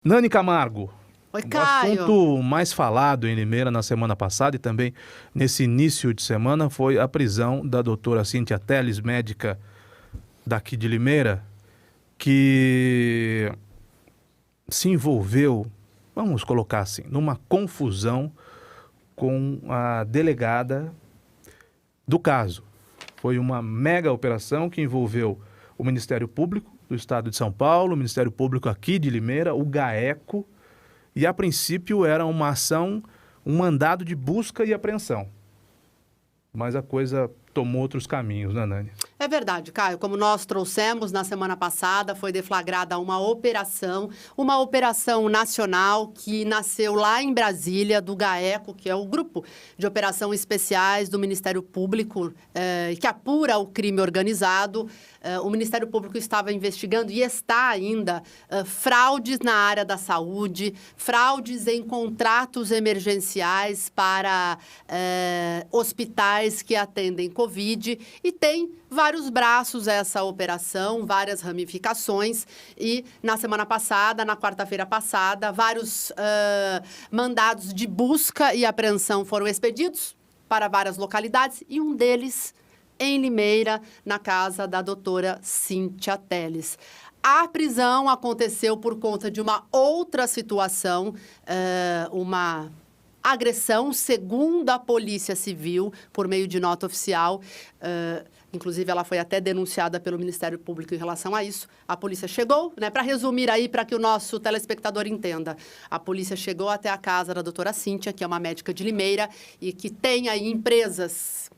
Nani Camargo, Oi, o Caio. assunto mais falado em Limeira na semana passada e também nesse início de semana foi a prisão da doutora Cíntia Telles, médica daqui de Limeira, que se envolveu, vamos colocar assim, numa confusão com a delegada do caso. Foi uma mega operação que envolveu o Ministério Público do Estado de São Paulo, o Ministério Público aqui de Limeira, o GAECO, e a princípio era uma ação, um mandado de busca e apreensão. Mas a coisa tomou outros caminhos, né, Nani? É verdade, Caio. Como nós trouxemos na semana passada, foi deflagrada uma operação nacional que nasceu lá em Brasília, do GAECO, que é o Grupo de Operação Especiais do Ministério Público, que apura o crime organizado. O Ministério Público estava investigando e está ainda fraudes na área da saúde, fraudes em contratos emergenciais para hospitais que atendem Covid, e tem vários braços essa operação, várias ramificações, e na semana passada, na quarta-feira passada, vários mandados de busca e apreensão foram expedidos para várias localidades, e um deles em Limeira, na casa da doutora Cíntia Telles. A prisão aconteceu por conta de uma outra situação, uma agressão, segundo a Polícia Civil, por meio de nota oficial. Inclusive, ela foi até denunciada pelo Ministério Público em relação a isso. A polícia chegou, né, para resumir aí, para que o nosso telespectador entenda. A polícia chegou até a casa da doutora Cíntia, que é uma médica de Limeira, e que tem aí empresas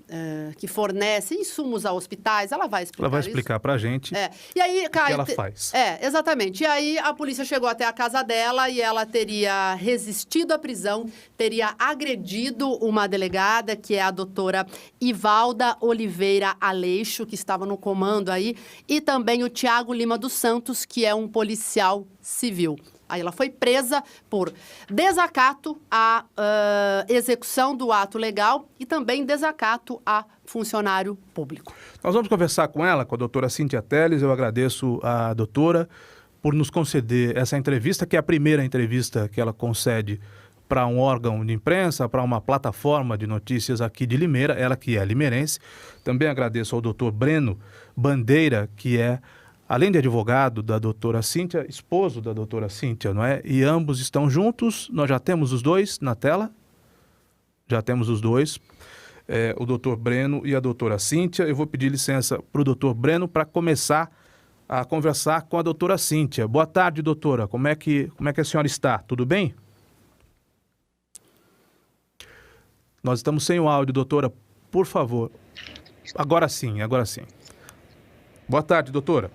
que fornecem insumos a hospitais. Ela vai explicar. Ela vai explicar para a gente E aí, o que Caio, ela faz. Exatamente. E aí a polícia chegou até a casa dela e ela teria resistido à prisão, teria agredido uma delegada, que é a doutora Ivalda Oliveira Aleixo, que estava no comando aí, e também o Tiago Lima dos Santos, que é um policial civil. Aí ela foi presa por desacato à execução do ato legal e também desacato a funcionário público. Nós vamos conversar com ela, com a doutora Cíntia Telles. Eu agradeço à doutora por nos conceder essa entrevista, que é a primeira entrevista que ela concede para um órgão de imprensa, para uma plataforma de notícias aqui de Limeira, ela que é limeirense. Também agradeço ao doutor Breno Bandeira, que é, além de advogado da doutora Cíntia, esposo da doutora Cíntia, não é? E ambos estão juntos. Nós já temos os dois na tela. Já temos os dois, o doutor Breno e a doutora Cíntia. Eu vou pedir licença para o doutor Breno para começar a conversar com a doutora Cíntia. Boa tarde, doutora. Como é que a senhora está? Tudo bem? Nós estamos sem o áudio, doutora. Por favor. Agora sim, agora sim. Boa tarde, doutora.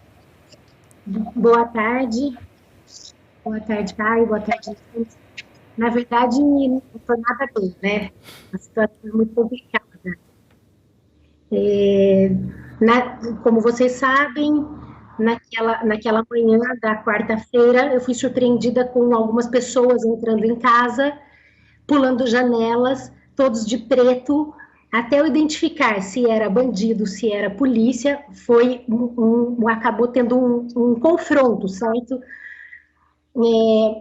Boa tarde. Boa tarde, Caio. Boa tarde. Na verdade, não foi nada bem, né? A situação é muito complicada. Como vocês sabem, naquela manhã da quarta-feira, eu fui surpreendida com algumas pessoas entrando em casa, pulando janelas, todos de preto. Até eu identificar se era bandido, se era polícia, acabou tendo um confronto, certo?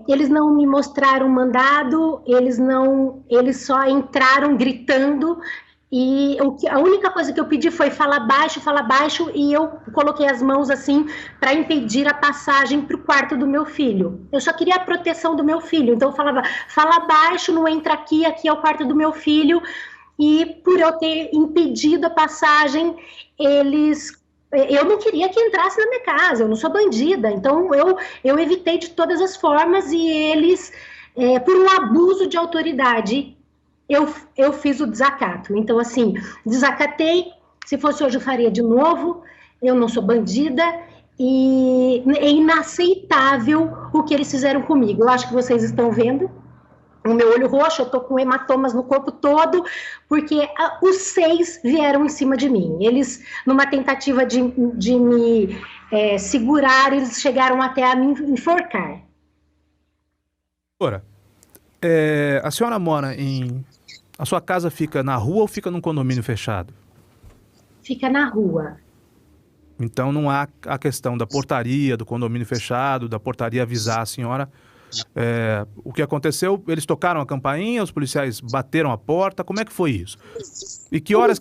Eles não me mostraram mandado, eles só entraram gritando, e a única coisa que eu pedi foi fala baixo, e eu coloquei as mãos assim para impedir a passagem para o quarto do meu filho. Eu só queria a proteção do meu filho, então eu falava, fala baixo, não entra aqui é o quarto do meu filho. E por eu ter impedido a passagem, eu não queria que entrasse na minha casa, eu não sou bandida, então eu evitei de todas as formas, e eles, por um abuso de autoridade, eu fiz o desacato. Então, assim, desacatei, se fosse hoje eu faria de novo, eu não sou bandida, e é inaceitável o que eles fizeram comigo. Eu acho que vocês estão vendo o meu olho roxo, eu tô com hematomas no corpo todo, porque os 6 vieram em cima de mim. Eles, numa tentativa de me segurar, eles chegaram até a me enforcar. Doutora, a senhora mora a sua casa fica na rua ou fica num condomínio fechado? Fica na rua. Então não há a questão da portaria, do condomínio fechado, da portaria avisar a senhora O que aconteceu? Eles tocaram a campainha, os policiais bateram a porta, como é que foi isso? E que horas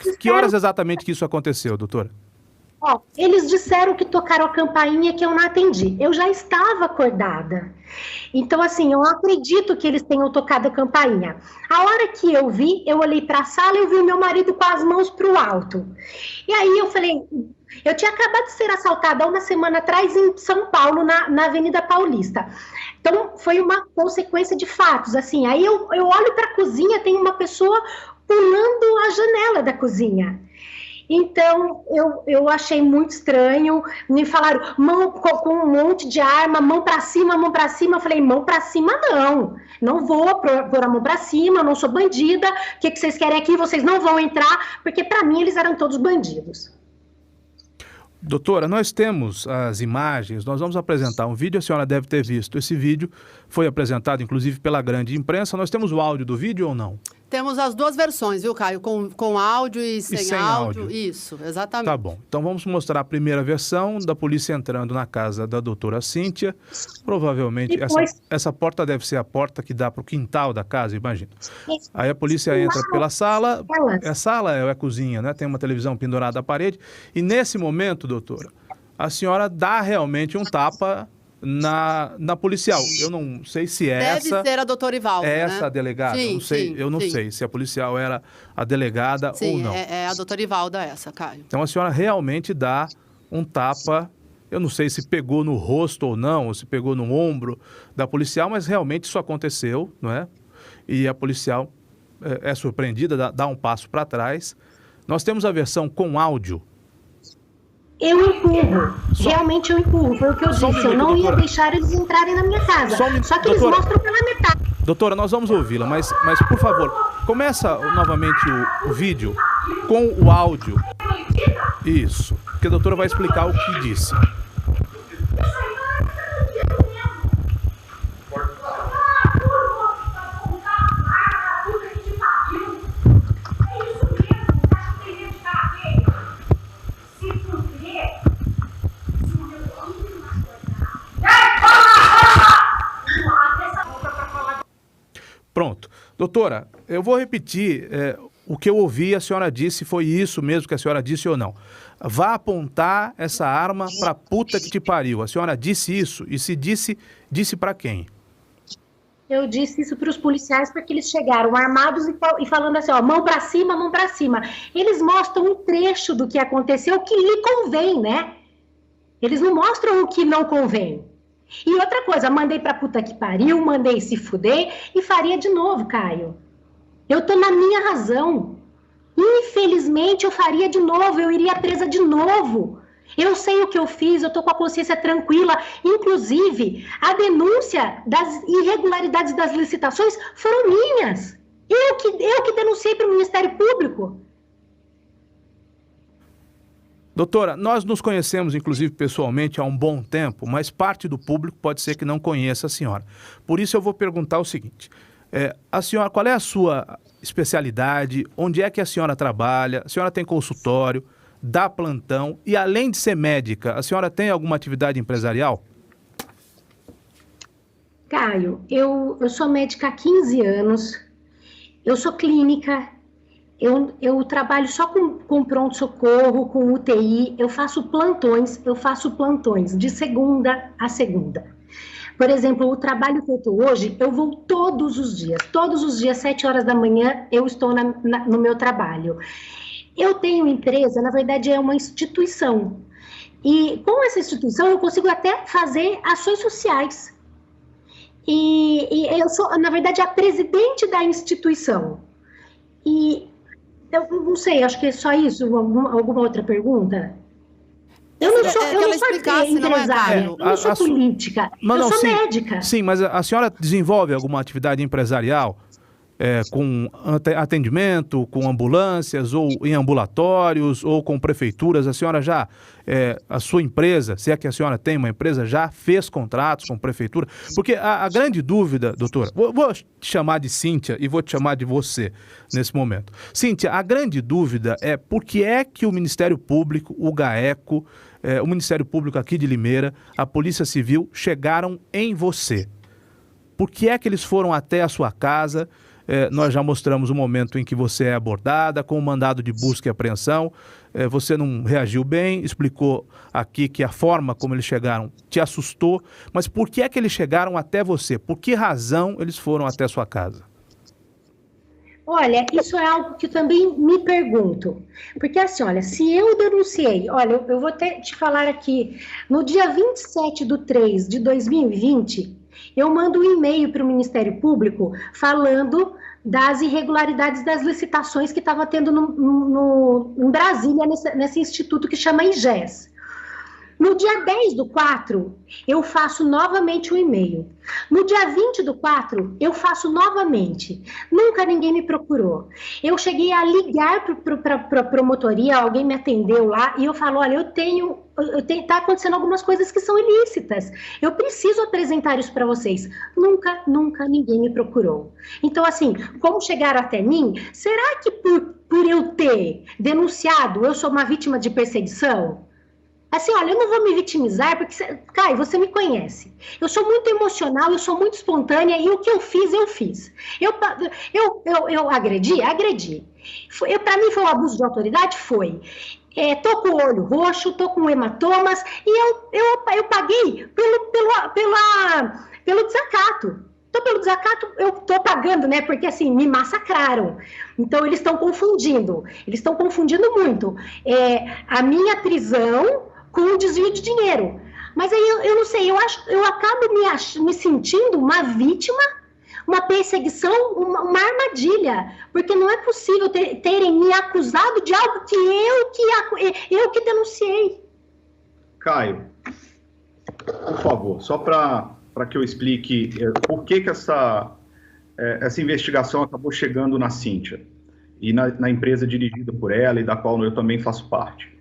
exatamente que isso aconteceu, doutora? Ó, eles disseram que tocaram a campainha que eu não atendi. Eu já estava acordada. Então, assim, eu acredito que eles tenham tocado a campainha. A hora que eu vi, eu olhei para a sala e eu vi o meu marido com as mãos para o alto. E aí eu falei, eu tinha acabado de ser assaltada uma semana atrás em São Paulo, na Avenida Paulista. Então, foi uma consequência de fatos, assim. Aí eu olho para a cozinha, tem uma pessoa pulando a janela da cozinha. Então, eu achei muito estranho, me falaram, mão com um monte de arma, mão para cima, eu falei, mão para cima não vou pôr a mão para cima, não sou bandida, o que vocês querem aqui, vocês não vão entrar, porque para mim eles eram todos bandidos. Doutora, nós temos as imagens, nós vamos apresentar um vídeo, a senhora deve ter visto. Esse vídeo foi apresentado, inclusive, pela grande imprensa. Nós temos o áudio do vídeo ou não? Temos as duas versões, viu, Caio? Com áudio e sem áudio. Isso, exatamente. Tá bom. Então vamos mostrar a primeira versão da polícia entrando na casa da doutora Cíntia. Provavelmente essa porta deve ser a porta que dá para o quintal da casa, imagina. Aí a polícia entra pela sala. É sala ou é cozinha, né? Tem uma televisão pendurada à parede. E nesse momento, doutora, a senhora dá realmente um tapa na policial. Eu não sei se Deve ser a doutora Ivalda, essa né? a delegada. Sim, Eu não sei se a policial era a delegada ou não. É a doutora Ivalda essa, Caio. Então a senhora realmente dá um tapa, eu não sei se pegou no rosto ou não, ou se pegou no ombro da policial, mas realmente isso aconteceu, não é? E a policial é surpreendida, dá um passo para trás. Nós temos a versão com áudio. Eu empurro, realmente eu empurro, foi o que eu disse, eu não ia deixar eles entrarem na minha casa, só que eles mostram pela metade. Doutora, nós vamos ouvi-la, mas por favor, começa novamente o vídeo com o áudio. Isso, porque a doutora vai explicar o que disse. Pronto. Doutora, eu vou repetir o que eu ouvi, a senhora disse, foi isso mesmo que a senhora disse ou não. Vá apontar essa arma pra puta que te pariu. A senhora disse isso? E se disse pra quem? Eu disse isso para os policiais porque eles chegaram armados e falando assim, ó, mão para cima, mão para cima. Eles mostram um trecho do que aconteceu que lhe convém, né? Eles não mostram o que não convém. E outra coisa, mandei pra puta que pariu, mandei se fuder e faria de novo, Caio. Eu tô na minha razão. Infelizmente eu faria de novo, eu iria presa de novo. Eu sei o que eu fiz, eu tô com a consciência tranquila. Inclusive, a denúncia das irregularidades das licitações foram minhas. Eu que denunciei para o Ministério Público. Doutora, nós nos conhecemos, inclusive, pessoalmente há um bom tempo, mas parte do público pode ser que não conheça a senhora. Por isso eu vou perguntar o seguinte, a senhora, qual é a sua especialidade, onde é que a senhora trabalha, a senhora tem consultório, dá plantão e, além de ser médica, a senhora tem alguma atividade empresarial? Caio, eu sou médica há 15 anos, eu sou clínica. Eu trabalho só com pronto-socorro, com UTI, eu faço plantões de segunda a segunda. Por exemplo, o trabalho que eu estou hoje, eu vou todos os dias, 7 horas da manhã, eu estou no meu trabalho. Eu tenho empresa, na verdade é uma instituição, e com essa instituição eu consigo até fazer ações sociais. E eu sou, na verdade, a presidente da instituição. E eu não sei, acho que é só isso. Alguma outra pergunta? Eu não sou empresária, eu não sou política, eu sou médica. Sim, mas a senhora desenvolve alguma atividade empresarial com atendimento, com ambulâncias, ou em ambulatórios, ou com prefeituras? A senhora já, a sua empresa, se é que a senhora tem uma empresa, já fez contratos com prefeitura? Porque a grande dúvida, doutora, vou te chamar de Cíntia e vou te chamar de você nesse momento. Cíntia, a grande dúvida é por que é que o Ministério Público, o GAECO, o Ministério Público aqui de Limeira, a Polícia Civil, chegaram em você? Por que é que eles foram até a sua casa? Nós já mostramos o momento em que você é abordada com o mandado de busca e apreensão. Você não reagiu bem, explicou aqui que a forma como eles chegaram te assustou. Mas por que é que eles chegaram até você? Por que razão eles foram até a sua casa? Olha, isso é algo que eu também me pergunto. Porque assim, olha, se eu denunciei, olha, eu vou te falar aqui, no dia 27/3/2020, eu mando um e-mail para o Ministério Público falando das irregularidades das licitações que estava tendo em Brasília, nesse instituto que chama IGES. No dia 10/4, eu faço novamente um e-mail. No dia 20/4, eu faço novamente. Nunca ninguém me procurou. Eu cheguei a ligar para a promotoria, alguém me atendeu lá, e eu falo, olha, tá acontecendo algumas coisas que são ilícitas. Eu preciso apresentar isso para vocês. Nunca ninguém me procurou. Então, assim, como chegaram até mim, será que por eu ter denunciado, eu sou uma vítima de perseguição? Assim, olha, eu não vou me vitimizar, porque, Caio, você me conhece. Eu sou muito emocional, eu sou muito espontânea, e o que eu fiz, eu fiz. Eu agredi? Agredi. Para mim foi um abuso de autoridade? Foi. Tô com o olho roxo, tô com hematomas, e eu paguei pelo desacato. Então, pelo desacato, eu estou pagando, né? Porque, assim, me massacraram. Então, eles estão confundindo muito a minha prisão com o desvio de dinheiro. Mas aí, eu não sei, eu acabo me sentindo uma vítima, uma perseguição, uma armadilha, porque não é possível terem me acusado de algo que eu que denunciei. Caio, por favor, só para que eu explique por que essa investigação acabou chegando na Cíntia e na empresa dirigida por ela e da qual eu também faço parte.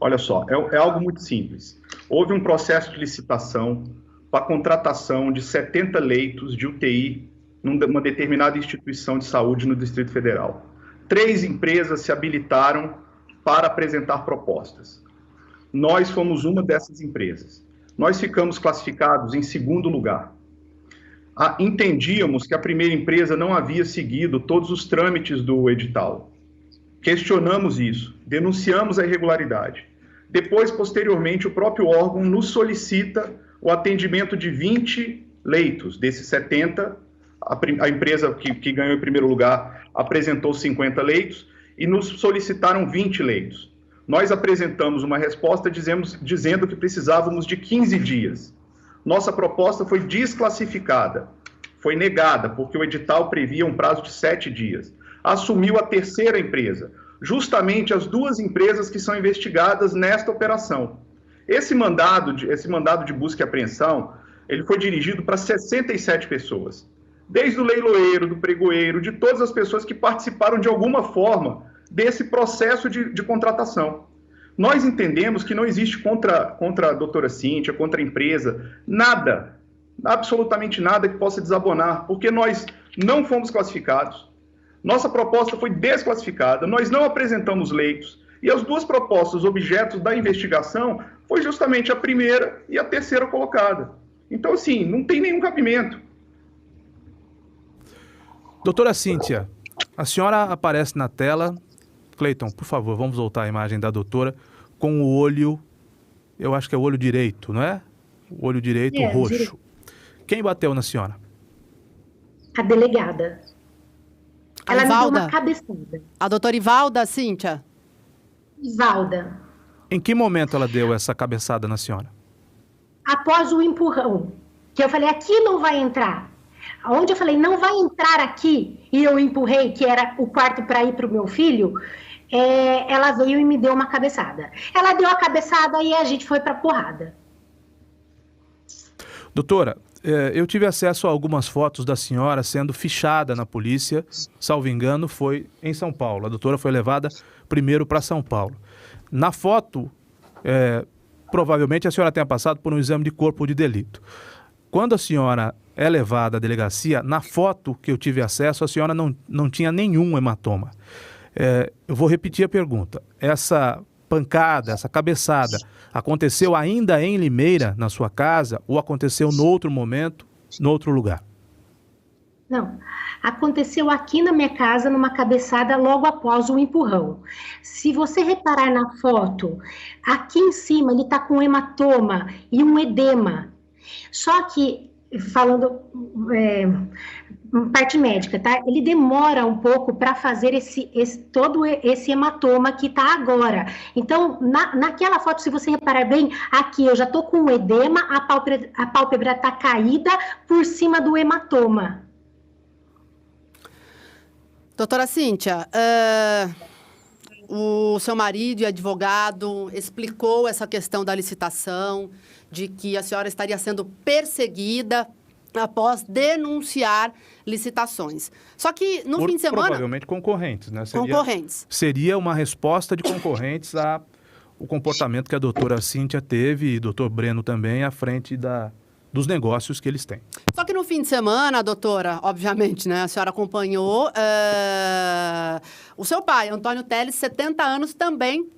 Olha só, é algo muito simples. Houve um processo de licitação para a contratação de 70 leitos de UTI numa determinada instituição de saúde no Distrito Federal. 3 empresas se habilitaram para apresentar propostas. Nós fomos uma dessas empresas. Nós ficamos classificados em segundo lugar. Entendíamos que a primeira empresa não havia seguido todos os trâmites do edital. Questionamos isso, denunciamos a irregularidade. Depois, posteriormente, o próprio órgão nos solicita o atendimento de 20 leitos. Desses 70, a empresa que ganhou em primeiro lugar apresentou 50 leitos e nos solicitaram 20 leitos. Nós apresentamos uma resposta dizendo que precisávamos de 15 dias. Nossa proposta foi desclassificada, foi negada, porque o edital previa um prazo de 7 dias. Assumiu a terceira empresa, justamente as 2 empresas que são investigadas nesta operação. Esse mandado de busca e apreensão, ele foi dirigido para 67 pessoas. Desde o leiloeiro, do pregoeiro, de todas as pessoas que participaram de alguma forma desse processo de contratação. Nós entendemos que não existe contra a doutora Cíntia, contra a empresa, nada, absolutamente nada que possa desabonar, porque nós não fomos classificados, nossa proposta foi desclassificada, nós não apresentamos leitos, e as 2 propostas objetos da investigação foi justamente a primeira e a terceira colocada. Então, assim, não tem nenhum cabimento. Doutora Cíntia, a senhora aparece na tela. Cleiton, por favor, vamos voltar à imagem da doutora com o olho, eu acho que é o olho direito, não é? O olho direito roxo. Direito. Quem bateu na senhora? A delegada. Ela me deu uma cabeçada. A doutora Ivalda, Cíntia? Ivalda. Em que momento ela deu essa cabeçada na senhora? Após o empurrão, que eu falei, aqui não vai entrar. Onde eu falei, não vai entrar aqui, e eu empurrei, que era o quarto para ir para o meu filho, ela veio e me deu uma cabeçada. Ela deu a cabeçada e a gente foi para porrada. Doutora, eu tive acesso a algumas fotos da senhora sendo fichada na polícia, salvo engano, foi em São Paulo. A doutora foi levada primeiro para São Paulo. Na foto, provavelmente a senhora tenha passado por um exame de corpo de delito. Quando a senhora é levada à delegacia, na foto que eu tive acesso, a senhora não tinha nenhum hematoma. Eu vou repetir a pergunta. Essa pancada, essa cabeçada, aconteceu ainda em Limeira, na sua casa, ou aconteceu em outro momento, em outro lugar? Não, aconteceu aqui na minha casa, numa cabeçada, logo após o empurrão. Se você reparar na foto, aqui em cima ele está com um hematoma e um edema. Só que, falando parte médica, tá? Ele demora um pouco para fazer todo esse hematoma que está agora. Então, naquela foto, se você reparar bem, aqui eu já estou com um edema, a pálpebra está caída por cima do hematoma. Doutora Cíntia, o seu marido e advogado explicou essa questão da licitação, de que a senhora estaria sendo perseguida após denunciar licitações. Só que no fim de semana... Provavelmente concorrentes, né? Concorrentes. Seria uma resposta de concorrentes ao comportamento que a doutora Cíntia teve e o doutor Breno também à frente dos negócios que eles têm. Só que no fim de semana, doutora, obviamente, né, a senhora acompanhou, o seu pai, Antônio Telles, 70 anos, também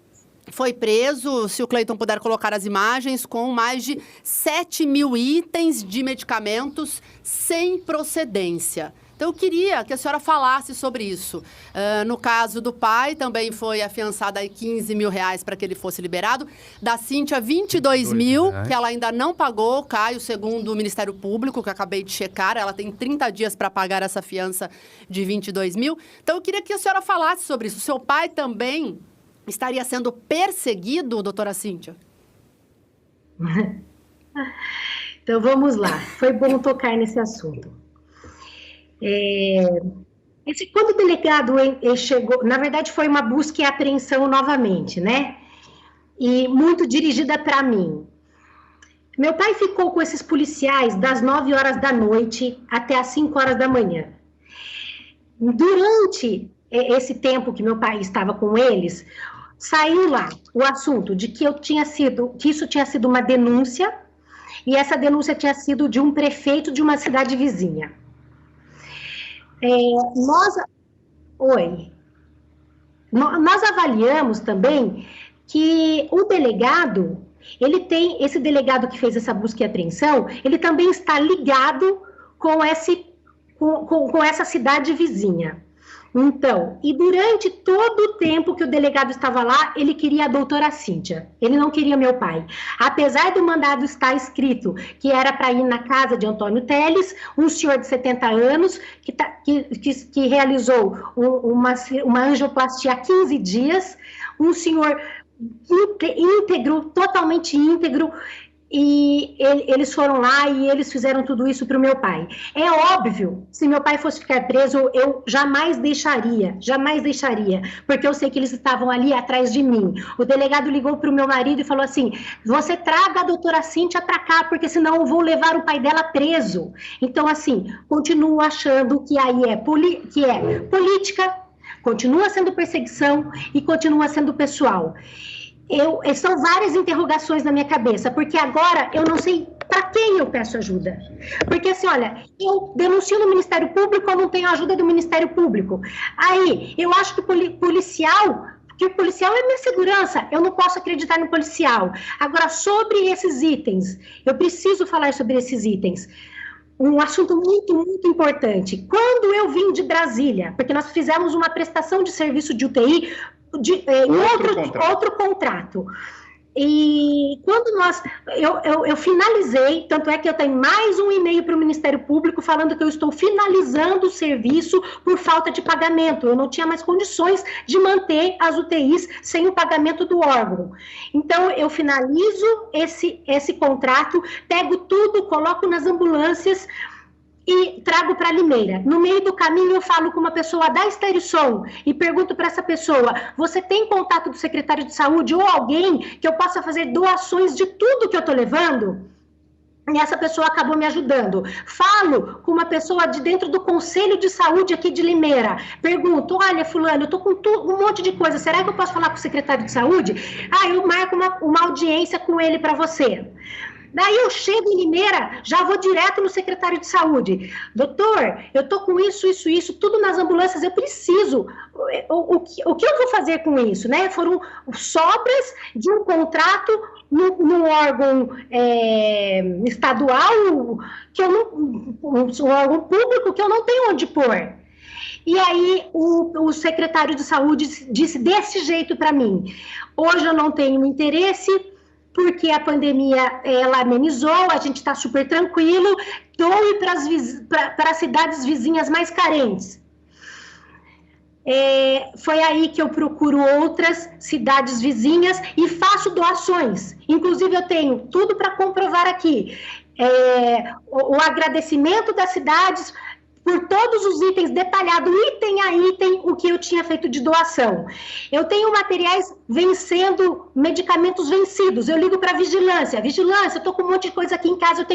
foi preso, se o Cleiton puder colocar as imagens, com mais de 7 mil itens de medicamentos sem procedência. Então, eu queria que a senhora falasse sobre isso. No caso do pai, também foi afiançada aí R$15.000 para que ele fosse liberado. Da Cíntia, 22 mil, que ela ainda não pagou, Caio, segundo o Ministério Público, que eu acabei de checar. Ela tem 30 dias para pagar essa fiança de 22 mil. Então, eu queria que a senhora falasse sobre isso. O seu pai também estaria sendo perseguido, doutora Cíntia? Então, vamos lá. Foi bom tocar nesse assunto. Quando o delegado chegou, na verdade foi uma busca e apreensão novamente, né? E muito dirigida para mim. Meu pai ficou com esses policiais das 9 horas da noite até as 5 horas da manhã. Durante esse tempo que meu pai estava com eles, saiu lá o assunto de que isso tinha sido uma denúncia, e essa denúncia tinha sido de um prefeito de uma cidade vizinha. Nós avaliamos também que o delegado, esse delegado que fez essa busca e apreensão, ele também está ligado com essa cidade vizinha. Então, e durante todo o tempo que o delegado estava lá, ele queria a doutora Cíntia, ele não queria meu pai. Apesar do mandado estar escrito que era para ir na casa de Antônio Telles, um senhor de 70 anos, que realizou uma angioplastia há 15 dias, um senhor íntegro, totalmente íntegro, e eles foram lá e eles fizeram tudo isso para o meu pai. É óbvio, se meu pai fosse ficar preso, eu jamais deixaria, porque eu sei que eles estavam ali atrás de mim. O delegado ligou para o meu marido e falou assim, você traga a doutora Cíntia para cá, porque senão eu vou levar o pai dela preso. Então, assim, continuo achando que aí é política, continua sendo perseguição e continua sendo pessoal. São várias interrogações na minha cabeça, porque agora eu não sei para quem eu peço ajuda. Porque assim, olha, eu denuncio no Ministério Público, eu não tenho ajuda do Ministério Público. Aí, eu acho que o policial é minha segurança, eu não posso acreditar no policial. Agora, sobre esses itens, eu preciso falar sobre esses itens. Um assunto muito, muito importante. Quando eu vim de Brasília, porque nós fizemos uma prestação de serviço de UTI outro contrato. E quando eu finalizei, tanto é que eu tenho mais um e-mail para o Ministério Público falando que eu estou finalizando o serviço por falta de pagamento. Eu não tinha mais condições de manter as UTIs sem o pagamento do órgão. Então, eu finalizo esse contrato, pego tudo, coloco nas ambulâncias e trago para Limeira. No meio do caminho eu falo com uma pessoa da Sterisom e pergunto para essa pessoa, você tem contato do secretário de saúde ou alguém que eu possa fazer doações de tudo que eu estou levando? E essa pessoa acabou me ajudando. Falo com uma pessoa de dentro do Conselho de Saúde aqui de Limeira. Pergunto, olha, fulano, eu estou com um monte de coisa, será que eu posso falar com o secretário de saúde? Eu marco uma audiência com ele para você. Daí eu chego em Limeira, já vou direto no secretário de saúde. Doutor, eu tô com isso, tudo nas ambulâncias, eu preciso. O que eu vou fazer com isso, né? Foram sobras de um contrato num órgão estadual, que eu não, um órgão público que eu não tenho onde pôr. E aí o secretário de saúde disse desse jeito para mim: hoje eu não tenho interesse, porque a pandemia ela amenizou, a gente está super tranquilo, doe para as cidades vizinhas mais carentes. Foi aí que eu procuro outras cidades vizinhas e faço doações. Inclusive, eu tenho tudo para comprovar aqui. O agradecimento das cidades por todos os itens, detalhado, item a item, o que eu tinha feito de doação. Eu tenho materiais vencendo, medicamentos vencidos, eu ligo para a vigilância, eu estou com um monte de coisa aqui em casa, eu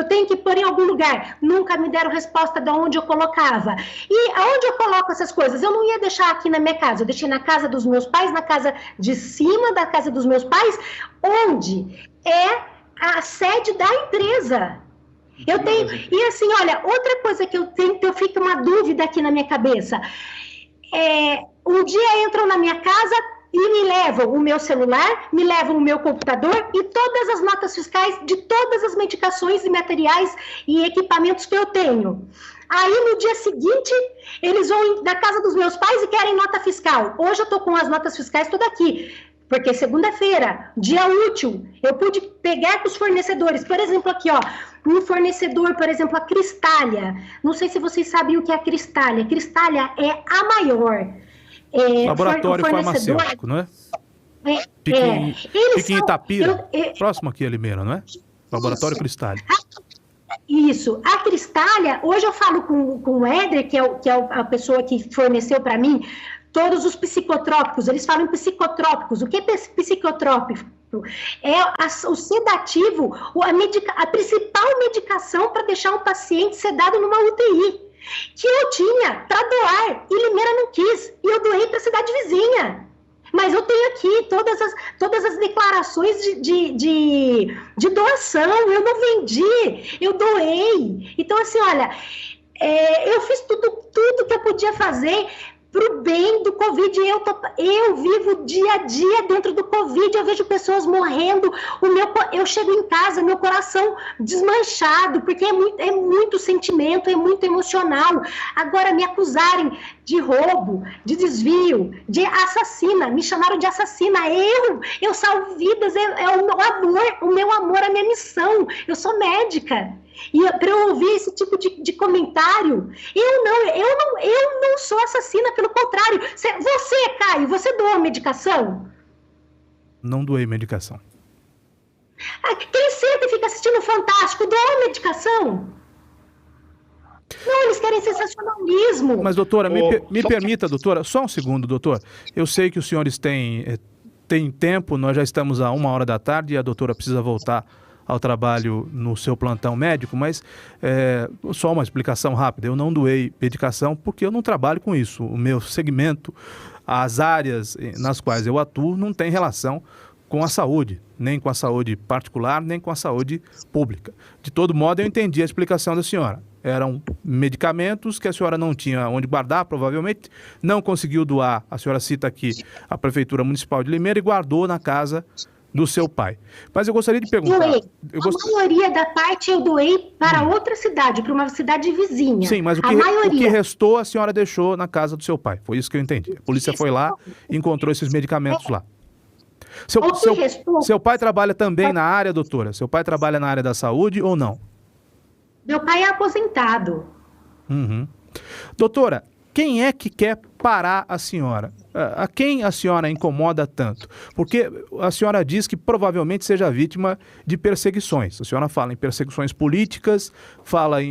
tenho que pôr em algum lugar. Nunca me deram resposta de onde eu colocava. E aonde eu coloco essas coisas? Eu não ia deixar aqui na minha casa, eu deixei na casa dos meus pais, na casa de cima da casa dos meus pais, onde é a sede da empresa. Eu tenho, e assim, olha, outra coisa que eu fico uma dúvida aqui na minha cabeça, um dia entram na minha casa e me levam o meu celular, me levam o meu computador e todas as notas fiscais de todas as medicações e materiais e equipamentos que eu tenho. Aí, no dia seguinte, eles vão na casa dos meus pais e querem nota fiscal. Hoje eu estou com as notas fiscais todas aqui. Porque segunda-feira, dia útil, eu pude pegar com os fornecedores. Por exemplo, aqui, ó, um fornecedor, por exemplo, a Cristália. Não sei se vocês sabem o que é a Cristália. Cristália é a maior. Laboratório farmacêutico, não é? Fica em Itapira, próximo aqui a Limeira, não é? Laboratório Cristália. Isso. A Cristália, hoje eu falo com o Éder, que é a pessoa que forneceu para mim, todos os psicotrópicos, eles falam psicotrópicos. O que é psicotrópico? O sedativo, a principal medicação para deixar um paciente sedado numa UTI, que eu tinha para doar, e Limeira não quis, e eu doei para a cidade vizinha. Mas eu tenho aqui todas as declarações de doação, eu não vendi, eu doei. Então, assim, olha, eu fiz tudo que eu podia fazer para o bem do Covid. Eu vivo dia a dia dentro do Covid, eu vejo pessoas morrendo, eu chego em casa, meu coração desmanchado, porque é muito sentimento, é muito emocional. Agora, me acusarem de roubo, de desvio, de assassina, me chamaram de assassina, eu salvo vidas, o meu amor, a minha missão, eu sou médica. E para eu ouvir esse tipo de comentário, eu não sou assassina, pelo contrário. Você, Caio, você doou medicação? Não doei medicação. Quem senta e fica assistindo Fantástico, doou medicação? Não, eles querem sensacionalismo. Mas, doutora, me permita, doutora, só um segundo, doutor. Eu sei que os senhores têm tempo, nós já estamos a 1h da tarde e a doutora precisa voltar ao trabalho no seu plantão médico, mas só uma explicação rápida. Eu não doei medicação porque eu não trabalho com isso. O meu segmento, as áreas nas quais eu atuo, não tem relação com a saúde, nem com a saúde particular, nem com a saúde pública. De todo modo, eu entendi a explicação da senhora. Eram medicamentos que a senhora não tinha onde guardar, provavelmente, não conseguiu doar, a senhora cita aqui a Prefeitura Municipal de Limeira, e guardou na casa do seu pai. Mas eu gostaria de perguntar... A maioria da parte eu doei para outra cidade, para uma cidade vizinha. Sim, mas o que restou a senhora deixou na casa do seu pai. Foi isso que eu entendi. A polícia foi lá e encontrou esses medicamentos lá. Seu pai trabalha também na área, doutora? Seu pai trabalha na área da saúde ou não? Meu pai é aposentado. Uhum. Doutora, quem é que quer parar a senhora? A quem a senhora incomoda tanto? Porque a senhora diz que provavelmente seja vítima de perseguições. A senhora fala em perseguições políticas,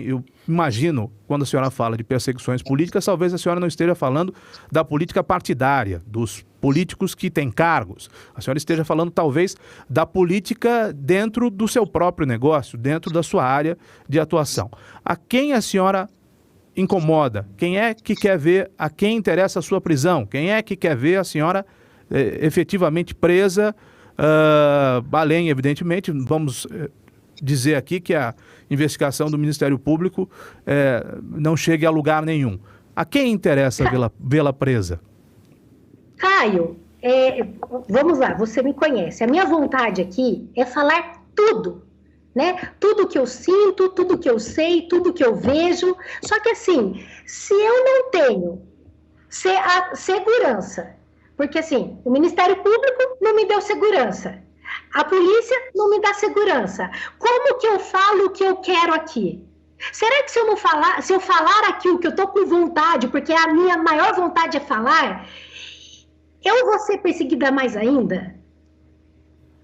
eu imagino, quando a senhora fala de perseguições políticas, talvez a senhora não esteja falando da política partidária, dos políticos que têm cargos. A senhora esteja falando, talvez, da política dentro do seu próprio negócio, dentro da sua área de atuação. A quem a senhora incomoda? Quem é que quer ver, a quem interessa a sua prisão? Quem é que quer ver a senhora efetivamente presa, além, evidentemente, vamos dizer aqui que a investigação do Ministério Público não chegue a lugar nenhum. A quem interessa vê-la presa? Caio, vamos lá, você me conhece. A minha vontade aqui é falar tudo, né? Tudo que eu sinto, tudo que eu sei, tudo que eu vejo. Só que assim, se eu não tenho a segurança, porque assim, o Ministério Público não me deu segurança, a polícia não me dá segurança, como que eu falo o que eu quero aqui? Será que se eu falar aqui o que eu tô com vontade, porque a minha maior vontade é falar, eu vou ser perseguida mais ainda?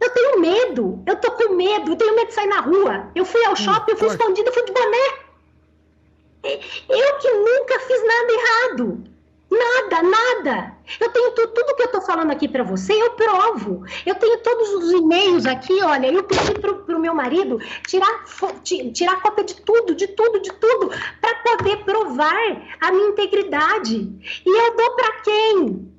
Eu tenho medo, eu tô com medo, eu tenho medo de sair na rua. Eu fui ao shopping, eu fui escondida, eu fui de boné. Eu que nunca fiz nada errado. Nada. Eu tenho tudo que eu tô falando aqui pra você, eu provo. Eu tenho todos os e-mails aqui, olha, eu pedi pro meu marido tirar cópia de tudo, pra poder provar a minha integridade. E eu dou pra quem?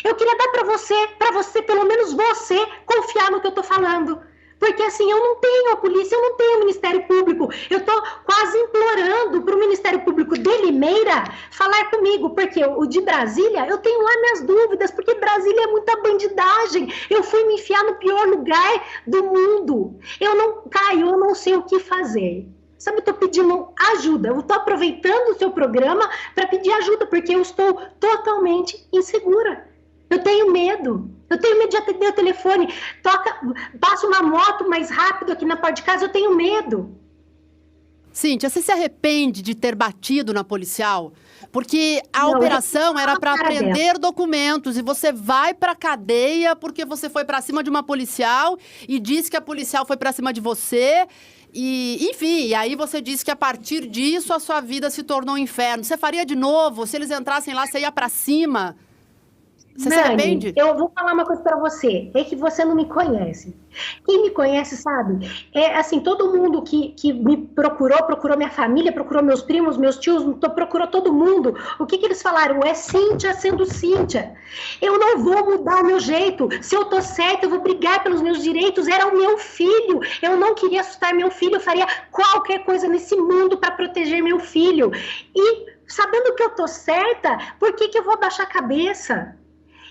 Eu queria dar para você, pelo menos você, confiar no que eu tô falando. Porque assim, eu não tenho a polícia, eu não tenho o Ministério Público. Eu tô quase implorando para o Ministério Público de Limeira falar comigo, porque o de Brasília, eu tenho lá minhas dúvidas, porque Brasília é muita bandidagem. Eu fui me enfiar no pior lugar do mundo. Caio, eu não sei o que fazer. Sabe, eu estou pedindo ajuda, eu estou aproveitando o seu programa para pedir ajuda, porque eu estou totalmente insegura. Eu tenho medo de atender o telefone, passa uma moto mais rápido aqui na porta de casa, eu tenho medo. Cíntia, você se arrepende de ter batido na policial? Porque a operação era para apreender documentos e você vai para cadeia porque você foi para cima de uma policial e disse que a policial foi para cima de você. E, enfim, aí você disse que a partir disso a sua vida se tornou um inferno. Você faria de novo? Se eles entrassem lá, você ia para cima? Você se arrepende? Eu vou falar uma coisa pra você, é que você não me conhece. Quem me conhece sabe, assim, todo mundo que me procurou minha família, procurou meus primos, meus tios, procurou todo mundo. O que eles falaram? É Cíntia sendo Cíntia. Eu não vou mudar o meu jeito. Se eu tô certa, eu vou brigar pelos meus direitos. Era o meu filho. Eu não queria assustar meu filho. Eu faria qualquer coisa nesse mundo para proteger meu filho. E sabendo que eu tô certa, por que eu vou baixar a cabeça?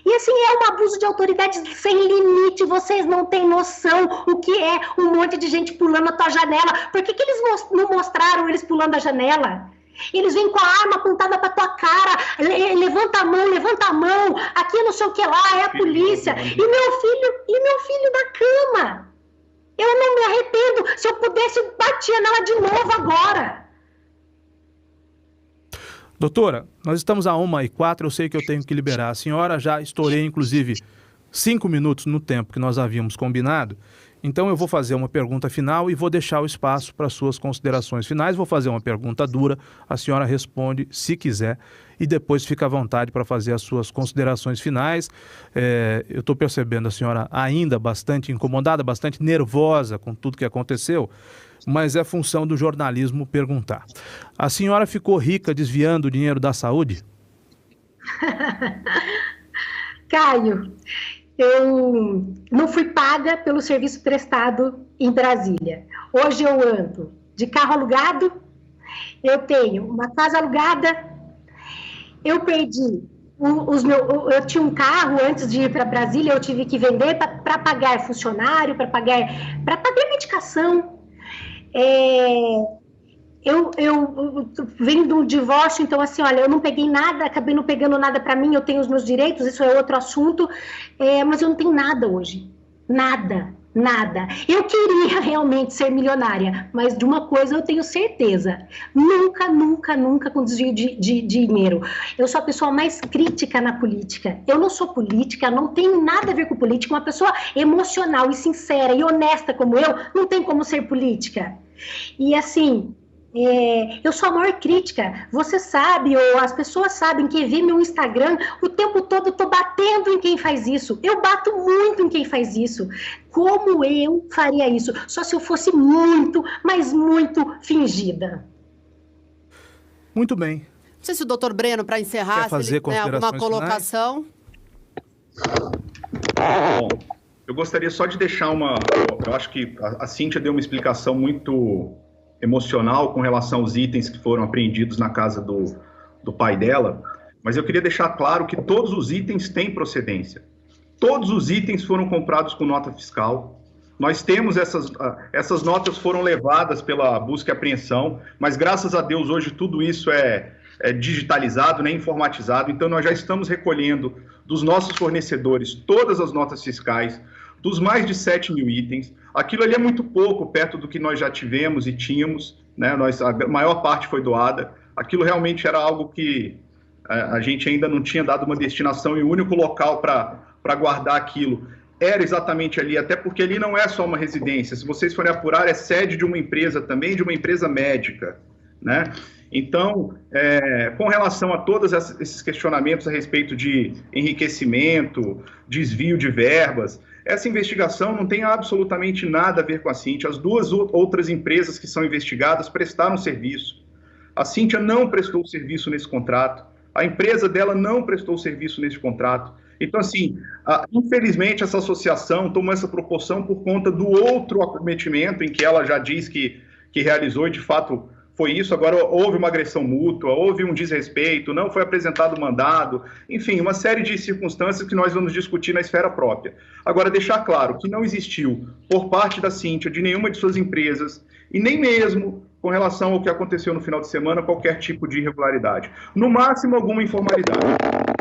E assim, é um abuso de autoridade sem limite, vocês não têm noção o que é um monte de gente pulando na tua janela. Por que eles não mostraram eles pulando a janela? Eles vêm com a arma apontada pra tua cara, levanta a mão, aqui não sei o que lá, é a polícia. E meu filho na cama. Eu não me arrependo, se eu pudesse, eu batia nela de novo agora. Doutora, nós estamos a 1h04, eu sei que eu tenho que liberar a senhora, já estourei inclusive 5 minutos no tempo que nós havíamos combinado, então eu vou fazer uma pergunta final e vou deixar o espaço para suas considerações finais, vou fazer uma pergunta dura, a senhora responde se quiser e depois fica à vontade para fazer as suas considerações finais. Eu estou percebendo a senhora ainda bastante incomodada, bastante nervosa com tudo que aconteceu, mas é função do jornalismo perguntar. A senhora ficou rica desviando o dinheiro da saúde? Caio, eu não fui paga pelo serviço prestado em Brasília. Hoje eu ando de carro alugado, eu tenho uma casa alugada, eu perdi eu tinha um carro antes de ir para Brasília, eu tive que vender para pagar funcionário, para pagar medicação. Eu venho de um divórcio, então assim, olha, eu não peguei nada, acabei não pegando nada para mim, eu tenho os meus direitos, isso é outro assunto, mas eu não tenho nada hoje, nada. Eu queria realmente ser milionária, mas de uma coisa eu tenho certeza, nunca com desvio de dinheiro. Eu sou a pessoa mais crítica na política, eu não sou política, não tenho nada a ver com política, uma pessoa emocional e sincera e honesta como eu, não tem como ser política. E assim, eu sou a maior crítica, você sabe, ou as pessoas sabem que vê meu Instagram, o tempo todo eu tô batendo em quem faz isso, eu bato muito em quem faz isso. Como eu faria isso? Só se eu fosse muito, mas muito fingida. Muito bem. Não sei se o doutor Breno, para encerrar, quer fazer se ele tem alguma colocação. Bom, Eu gostaria só de deixar eu acho que a Cíntia deu uma explicação muito emocional com relação aos itens que foram apreendidos na casa do pai dela, mas eu queria deixar claro que todos os itens têm procedência. Todos os itens foram comprados com nota fiscal. Nós temos essas notas foram levadas pela busca e apreensão, mas graças a Deus hoje tudo isso é digitalizado, né, informatizado, então nós já estamos recolhendo dos nossos fornecedores todas as notas fiscais, dos mais de 7 mil itens. Aquilo ali é muito pouco perto do que nós já tivemos e tínhamos, né, a maior parte foi doada. Aquilo realmente era algo que a gente ainda não tinha dado uma destinação, e o único local para guardar aquilo era exatamente ali, até porque ali não é só uma residência, se vocês forem apurar, é sede de uma empresa também, de uma empresa médica, né? Então, com relação a todos esses questionamentos a respeito de enriquecimento, desvio de verbas, essa investigação não tem absolutamente nada a ver com a Cíntia. As duas outras empresas que são investigadas prestaram serviço. A Cíntia não prestou serviço nesse contrato, a empresa dela não prestou serviço nesse contrato. Então, assim, infelizmente, essa associação tomou essa proporção por conta do outro acometimento em que ela já diz que realizou, e de fato foi isso. Agora houve uma agressão mútua, houve um desrespeito, não foi apresentado mandado, enfim, uma série de circunstâncias que nós vamos discutir na esfera própria. Agora, deixar claro que não existiu, por parte da Cíntia, de nenhuma de suas empresas, e nem mesmo com relação ao que aconteceu no final de semana, qualquer tipo de irregularidade. No máximo, alguma informalidade.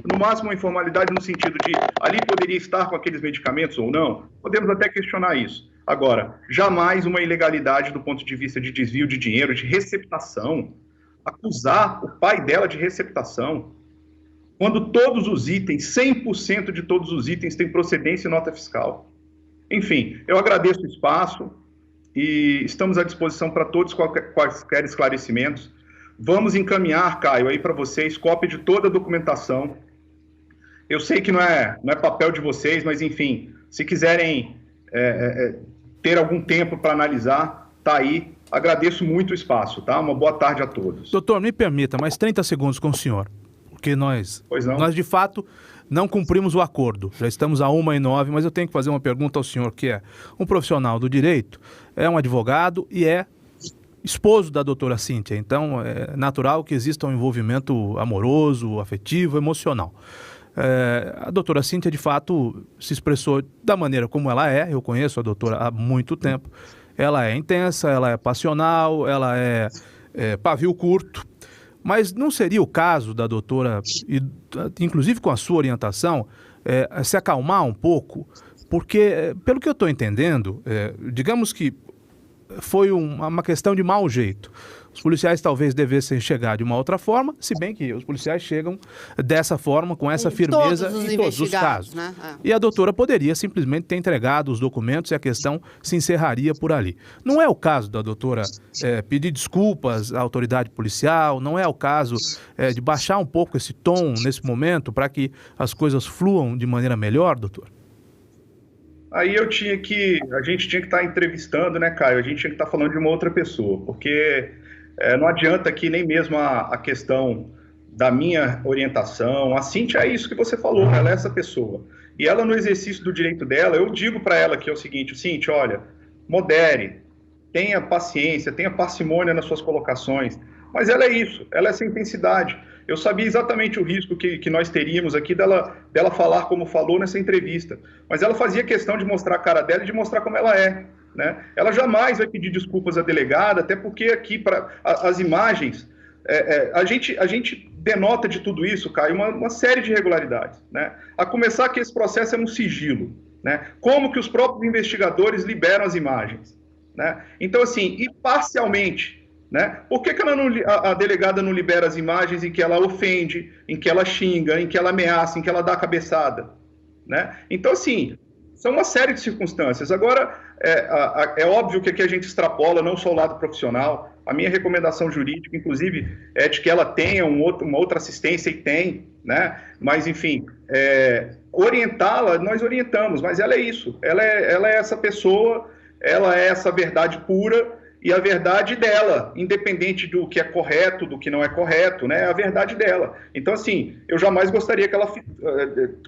No máximo, uma informalidade no sentido de ali poderia estar com aqueles medicamentos ou não. Podemos até questionar isso. Agora, jamais uma ilegalidade do ponto de vista de desvio de dinheiro, de receptação. Acusar o pai dela de receptação, quando todos os itens, 100% de todos os itens, têm procedência e nota fiscal. Enfim, eu agradeço o espaço e estamos à disposição para todos quaisquer esclarecimentos. Vamos encaminhar, Caio, aí para vocês, cópia de toda a documentação. Eu sei que não é papel de vocês, mas, enfim, se quiserem ter algum tempo para analisar, tá aí. Agradeço muito o espaço, tá? Uma boa tarde a todos. Doutor, me permita mais 30 segundos com o senhor, porque nós de fato, não cumprimos o acordo. Já estamos a 1h09, mas eu tenho que fazer uma pergunta ao senhor, que é um profissional do direito, é um advogado e é esposo da doutora Cíntia. Então, é natural que exista um envolvimento amoroso, afetivo, emocional. A doutora Cíntia, de fato, se expressou da maneira como ela é. Eu conheço a doutora há muito tempo. Ela é intensa, ela é passional, ela é pavio curto. Mas não seria o caso da doutora, inclusive com a sua orientação, se acalmar um pouco? Porque, pelo que eu estou entendendo, digamos que foi uma questão de mau jeito. Os policiais talvez devessem chegar de uma outra forma, se bem que os policiais chegam dessa forma, com essa firmeza em todos os casos. Né? E a doutora poderia simplesmente ter entregado os documentos e a questão se encerraria por ali. Não é o caso da doutora pedir desculpas à autoridade policial, não é o caso de baixar um pouco esse tom nesse momento para que as coisas fluam de maneira melhor, doutor? Aí a gente tinha que estar entrevistando, né, Caio? A gente tinha que estar falando de uma outra pessoa, porque não adianta aqui nem mesmo a questão da minha orientação. A Cíntia é isso que você falou, ela é essa pessoa. E ela, no exercício do direito dela, eu digo para ela que é o seguinte: Cíntia, olha, modere, tenha paciência, tenha parcimônia nas suas colocações. Mas ela é isso, ela é essa intensidade. Eu sabia exatamente o risco que nós teríamos aqui dela falar como falou nessa entrevista. Mas ela fazia questão de mostrar a cara dela e de mostrar como ela é. Né? Ela jamais vai pedir desculpas à delegada, até porque aqui, as imagens, a gente denota de tudo isso, Caio, uma série de irregularidades. Né? A começar que esse processo é um sigilo. Né? Como que os próprios investigadores liberam as imagens? Né? Então, assim, e parcialmente... Né? Por que a delegada não libera as imagens em que ela ofende, em que ela xinga, em que ela ameaça, em que ela dá a cabeçada? Né? Então, assim, são uma série de circunstâncias. Agora, é óbvio que aqui a gente extrapola não só o lado profissional. A minha recomendação jurídica, inclusive, é de que ela tenha uma outra assistência, e tem, né? Mas, enfim, orientá-la, nós orientamos, mas ela é isso. Ela é essa pessoa, ela é essa verdade pura, e a verdade dela, independente do que é correto, do que não é correto, né? É a verdade dela. Então, assim, eu jamais gostaria que ela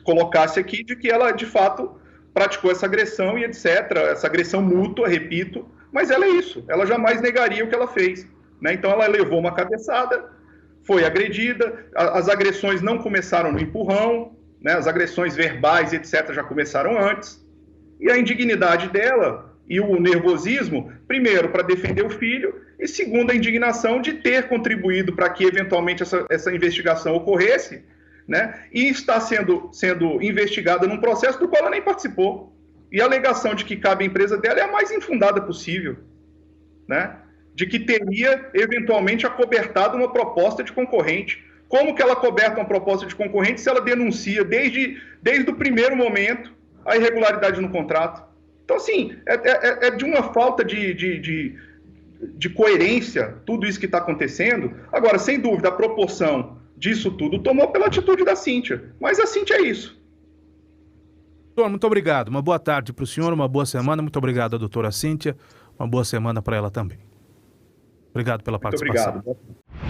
colocasse aqui de que ela, de fato, praticou essa agressão e etc., essa agressão mútua, repito, mas ela é isso, ela jamais negaria o que ela fez, né? Então ela levou uma cabeçada, foi agredida, as agressões não começaram no empurrão, né? As agressões verbais, etc., já começaram antes, e a indignidade dela e o nervosismo, primeiro, para defender o filho, e segundo, a indignação de ter contribuído para que, eventualmente, essa investigação ocorresse, né? E está sendo investigada num processo do qual ela nem participou. E a alegação de que cabe à empresa dela é a mais infundada possível, né? De que teria, eventualmente, acobertado uma proposta de concorrente. Como que ela acoberta uma proposta de concorrente se ela denuncia, desde o primeiro momento, a irregularidade no contrato? Então, assim, é de uma falta de coerência tudo isso que está acontecendo. Agora, sem dúvida, a proporção disso tudo tomou pela atitude da Cíntia. Mas a Cíntia é isso. Doutor, muito obrigado. Uma boa tarde para o senhor, uma boa semana. Muito obrigado à doutora Cíntia. Uma boa semana para ela também. Obrigado pela participação. Muito obrigado.